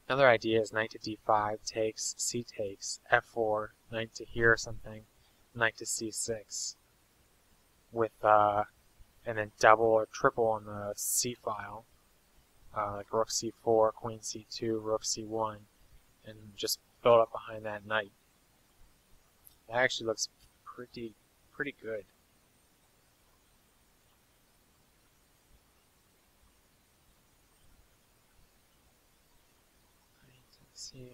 Another idea is knight to d5 takes, c takes, f4, knight to here or something, knight to c6, with and then double or triple on the c file, like rook c4, queen c2, rook c1, and just build up behind that knight. That actually looks pretty good. Let's see.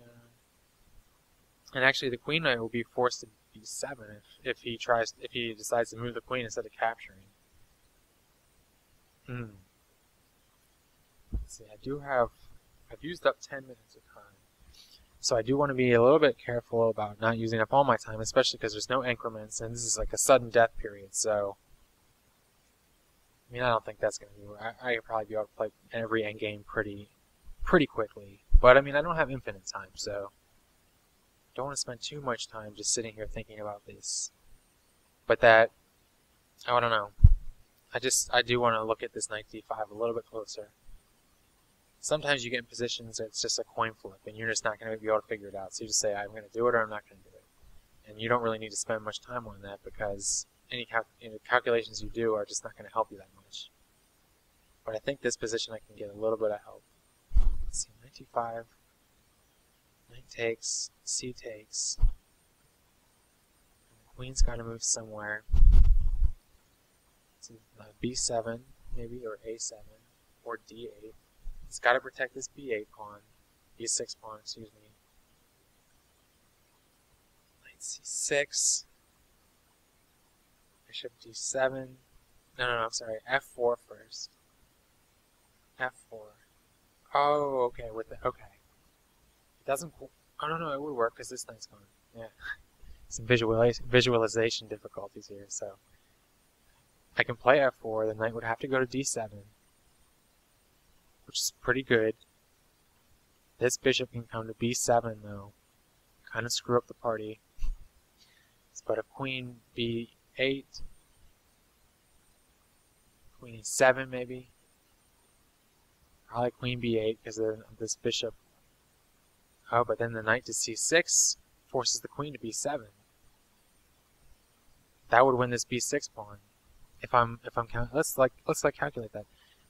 And actually, the queen knight will be forced to b7 if he decides to move the queen instead of capturing. Let's see. I've used up 10 minutes of time, so I do want to be a little bit careful about not using up all my time, especially because there's no increments, and this is like a sudden death period. So, I mean, I don't think that's gonna be. I could probably be able to play every endgame pretty quickly, but I mean, I don't have infinite time, so. Don't want to spend too much time just sitting here thinking about this. But that, I don't know. I do want to look at this knight d5 a little bit closer. Sometimes you get in positions where it's just a coin flip and you're just not going to be able to figure it out. So you just say, I'm going to do it or I'm not going to do it. And you don't really need to spend much time on that because any calculations you do are just not going to help you that much. But I think this position I can get a little bit of help. Let's see, knight d5. Knight takes, c takes. The queen's got to move somewhere. It's b7, maybe, or a7, or d8. It's got to protect this b8 pawn, b6 pawn, excuse me. Knight c6. Bishop d7. No, I'm sorry. f4 first. f4. Oh, okay. Okay. Doesn't. I don't know. It would work because this knight's gone. Yeah, some visualization difficulties here. So I can play f4. The knight would have to go to d7, which is pretty good. This bishop can come to b7 though, kind of screw up the party. But if queen b8, queen e7 maybe, probably queen b8 because of this bishop. Oh, but then the knight to c6 forces the queen to b7. That would win this b6 pawn. Let's calculate that.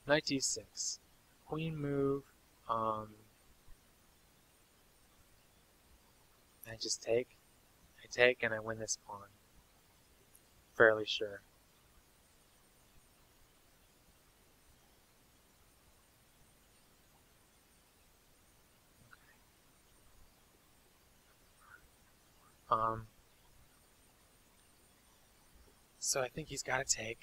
Knight d6, queen move. I just take. I take and I win this pawn. Fairly sure. So I think he's got to take.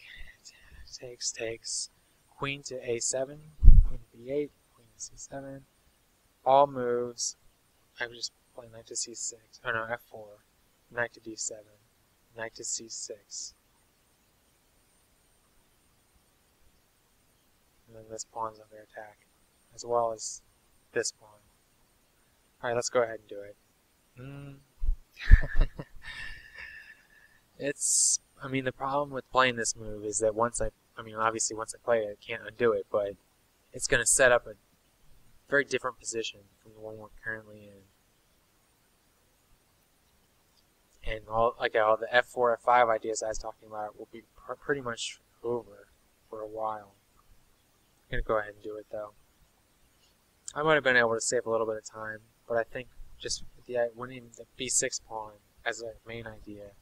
Takes. Queen to a7, queen to b8, queen to c7. All moves. I would just play knight to c6. Oh no, f4. Knight to d7. Knight to c6. And then this pawn's under attack, as well as this pawn. Alright, let's go ahead and do it. I mean, the problem with playing this move is that obviously once I play it, I can't undo it, but it's going to set up a very different position from the one we're currently in. And all the f4, f5 ideas I was talking about will be pretty much over for a while. I'm going to go ahead and do it, though. I might have been able to save a little bit of time, but I think just winning the b6 pawn as a main idea,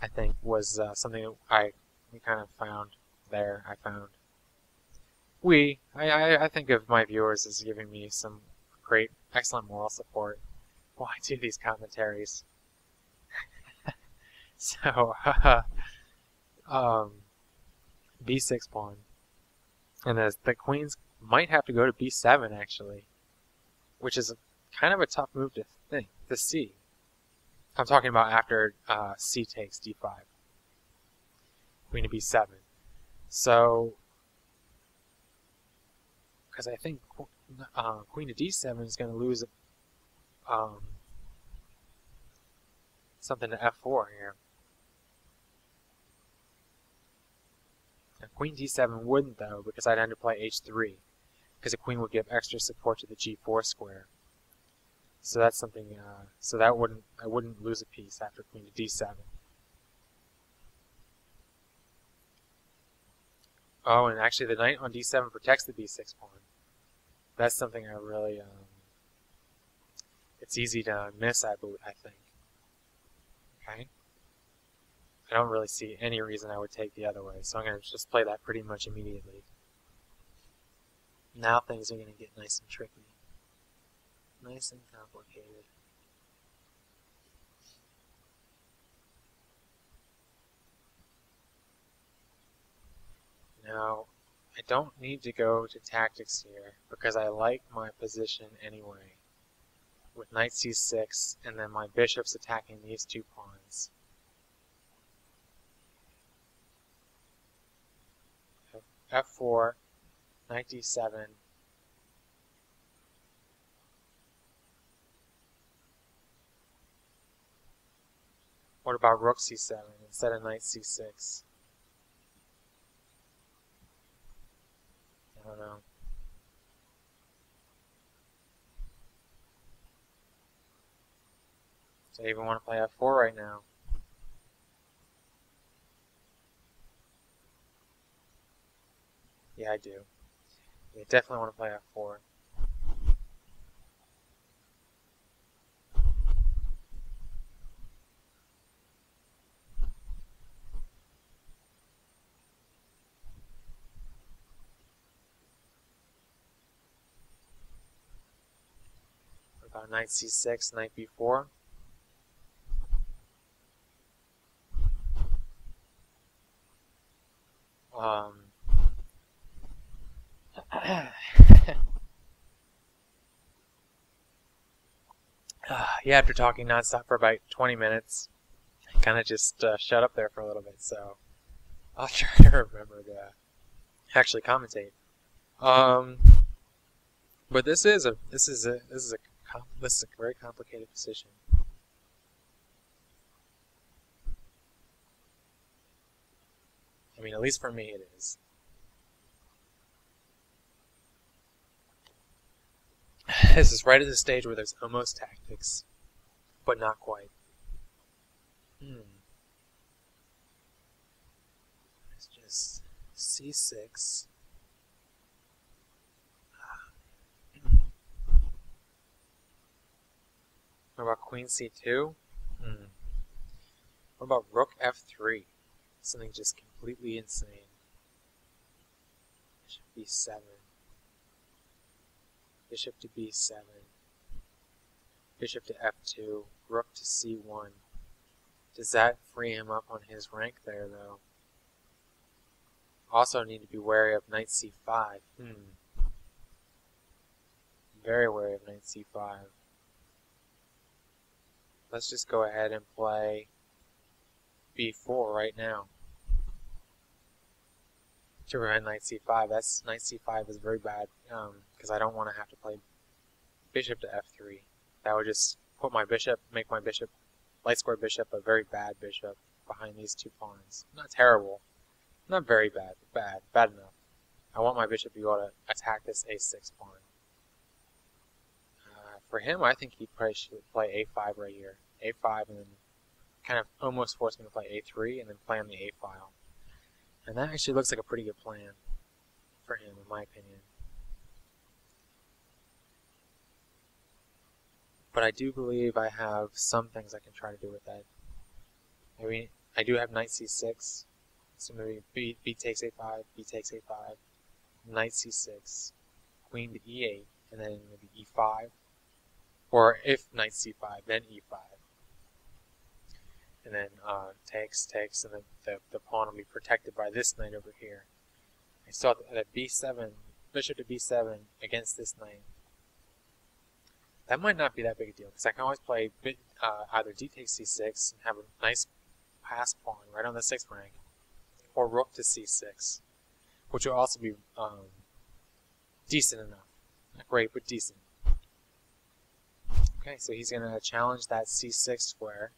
I think, was something that we kind of found there. I think of my viewers as giving me some excellent moral support while I do these commentaries. So, b6 pawn, and the queens might have to go to b7 actually, which is kind of a tough move to see. I'm talking about after c takes d5. Queen to b7. So, because I think queen to d7 is going to lose something to f4 here. And queen d7 wouldn't though, because I'd have to play h3. because a queen would give extra support to the g4 square. So that's something. So that I wouldn't lose a piece after queen to d7. Oh, and actually the knight on d7 protects the b6 pawn. That's something I really. It's easy to miss, I think. Okay. I don't really see any reason I would take the other way, so I'm going to just play that pretty much immediately. Now things are going to get nice and tricky. Nice and complicated. Now, I don't need to go to tactics here, because I like my position anyway. With knight c6, and then my bishop's attacking these two pawns. f4, knight d7. What about rook c7 instead of knight c6? I don't know. So I even want to play f4 right now. Yeah, I do. I definitely want to play f4. What about knight c6, knight b4? Yeah, after talking nonstop for about 20 minutes, I kind of just shut up there for a little bit, so I'll try to remember to actually commentate. But this is a very complicated position. I mean, at least for me it is. This is right at the stage where there's almost tactics, but not quite. It's just c6. What about queen c2? What about rook f3? Something just completely insane. Bishop b7. Bishop to b7. Bishop to f2. Rook to c1. Does that free him up on his rank there, though? Also need to be wary of knight c5. Very wary of knight c5. Let's just go ahead and play b4 right now to prevent knight c5. Knight c5 is very bad because I don't want to have to play bishop to f3. That would just put my bishop, make my bishop, light square bishop, a very bad bishop behind these two pawns. Not terrible, not very bad, but bad enough. I want my bishop to be able to attack this a6 pawn. For him, I think he probably should play a5 right here. a5 and then kind of almost force me to play a3 and then play on the a file. And that actually looks like a pretty good plan for him, in my opinion. But I do believe I have some things I can try to do with that. I mean, I do have knight c6, so maybe b takes a5, b takes a5, knight c6, queen to e8, and then maybe e5. Or if knight c5, then e5. And then takes, and then the pawn will be protected by this knight over here. I saw that b7, bishop to b7 against this knight. That might not be that big a deal, because I can always play either d takes c6 and have a nice pass pawn right on the 6th rank, or rook to c6, which will also be decent enough. Not great, but decent. Okay, so he's going to challenge that c6 square.